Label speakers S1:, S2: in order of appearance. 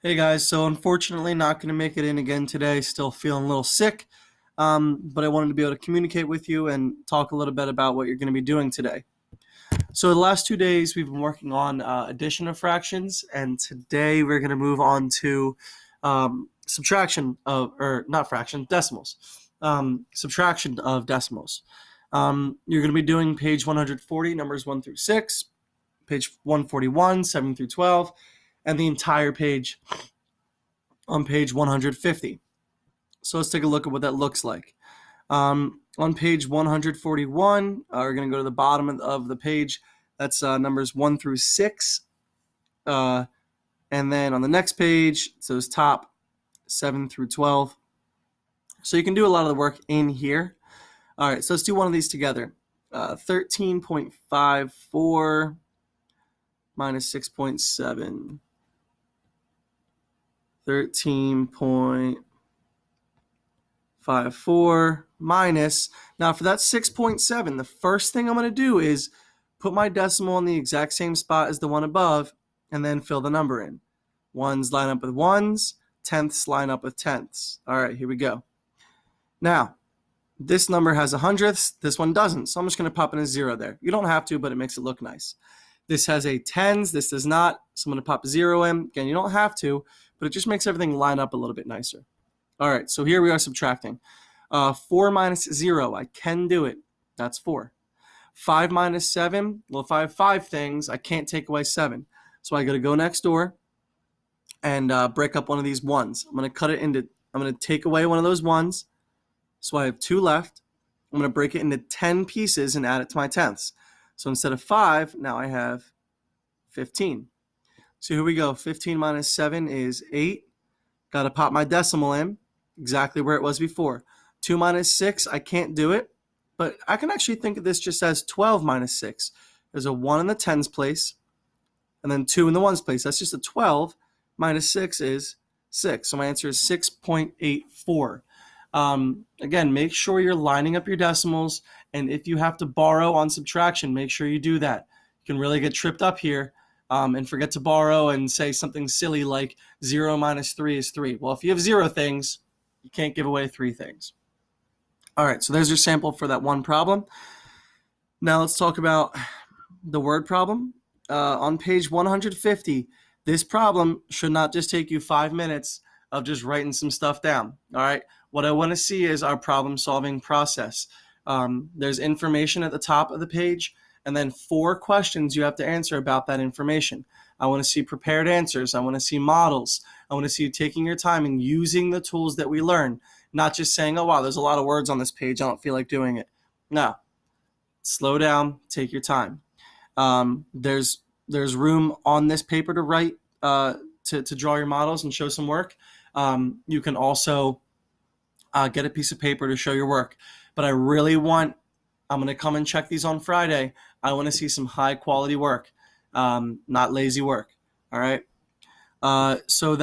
S1: Hey guys, so unfortunately not going to make it in again today, still feeling a little sick, but I wanted to be able to communicate with you and talk a little bit about what you're going to be doing today. So the last 2 days we've been working on addition of fractions, and today we're going to move on to subtraction of, or not fraction, decimals, subtraction of decimals. You're going to be doing page 140, numbers 1 through 6, page 141, 7 through 12, and the entire page on page 150. So let's take a look at what that looks like. On page 141, we're going to go to the bottom of the page. That's numbers 1 through 6. And then on the next page, so it's top 7 through 12. So you can do a lot of the work in here. All right, so let's do one of these together. 13.54 minus 6.7. 13.54 minus, now for that 6.7, the first thing I'm going to do is put my decimal in the exact same spot as the one above and then fill the number in. Ones line up with ones, tenths line up with tenths. All right, here we go. Now, this number has a hundredths, this one doesn't, so I'm just going to pop in a 0 there. You don't have to, but it makes it look nice. This has a tens, this does not, so I'm going to pop a 0 in. Again, you don't have to, but it just makes everything line up a little bit nicer. All right, so here we are subtracting. 4 minus 0, I can do it. That's 4. 5 minus 7, well, if I have 5 things, I can't take away 7. So I got to go next door and break up one of these ones. I'm going to take away one of those ones, so I have 2 left. I'm going to break it into 10 pieces and add it to my tenths. So instead of 5, now I have 15. So here we go. 15 minus 7 is 8. Got to pop my decimal in, exactly where it was before. 2 minus 6, I can't do it, but I can actually think of this just as 12 minus 6. There's a 1 in the tens place, and then 2 in the ones place. That's just a 12 minus 6 is 6. So my answer is 6.84. Again, make sure you're lining up your decimals, and if you have to borrow on subtraction, make sure you do that. You can really get tripped up here and forget to borrow and say something silly like 0 minus 3 is 3. Well, if you have 0 things, you can't give away 3 things. All right, so there's your sample for that one problem. Now let's talk about the word problem. On page 150, this problem should not just take you 5 minutes of just writing some stuff down. All right, what I want to see is our problem-solving process. There's information at the top of the page, and then 4 questions you have to answer about that information. I want to see prepared answers. I want to see models. I want to see you taking your time and using the tools that we learn, not just saying, oh, wow, there's a lot of words on this page. I don't feel like doing it. No. Slow down. Take your time. There's room on this paper to write, to draw your models and show some work. You can also get a piece of paper to show your work. But I'm going to come and check these on Friday. I want to see some high quality work, not lazy work. All right. So that